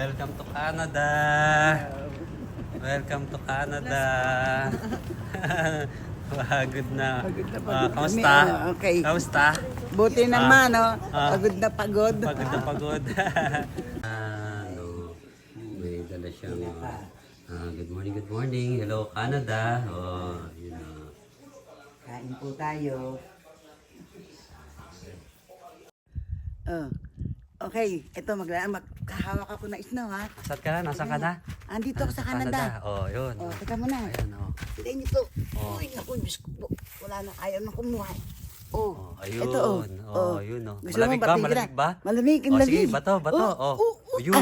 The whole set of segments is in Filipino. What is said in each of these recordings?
Welcome to Canada. Welcome to Canada. Pagod na. Kamusta? Okay. Kamusta? Buti naman, pagod na pagod. Pagod na pagod. No. May dala siyang good morning, good morning. Hello, Canada. Oh, yun na. Kain po tayo. Okay, ito maghahawak ako na snow ha. Saan ka na? Nasaan ka na? Andito ako sa Canada. Oh, yun. Teka muna. Ayan, oh. Tignan nito. Oh. Uy, naku, Diyos ko po. Wala na, ayaw na kumuha. Oh, ayun. Ito Yun, oh. Gusto Malamig mo ba? batiin ka na? Malamig ba? Malamig, Oh, sige, malamig. bato. Yun,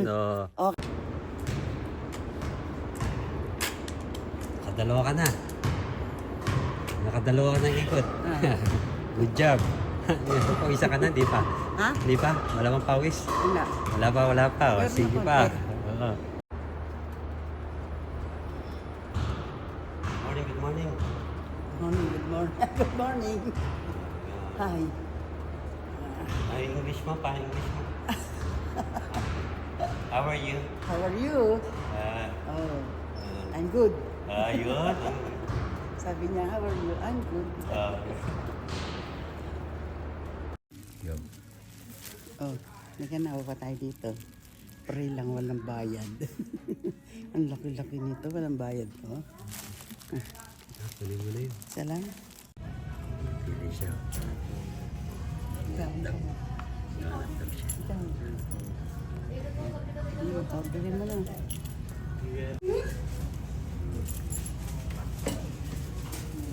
oh. Okay. Nakadalawa ka na. Nakadalawa ka ng ikot. Good job. Isa ka na, di pa? Ha? Di pa? Wala bang pawis? Wala. Wala pa. O, Meron sige ako, pa. meron. Oo. Morning, good morning. Morning, good morning. Good morning. Hi. Ay, English mo pa, English mo. How are you? How are you? I'm good. Yun. Sabi niya, how are you? I'm good. Naganawa pa tayo dito. Free lang, walang bayad. Ang laki-laki nito, walang bayad. Tuloy mo na yun. Isa lang. Pili siya. Ikaw. Nanap siya. Ikaw. Orderin mo lang.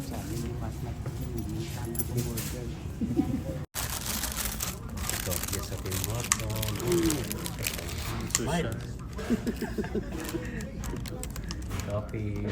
Sabi ni Pasmat, hindi sana ako order. Coffee sa Timoto. Smile. Coffee.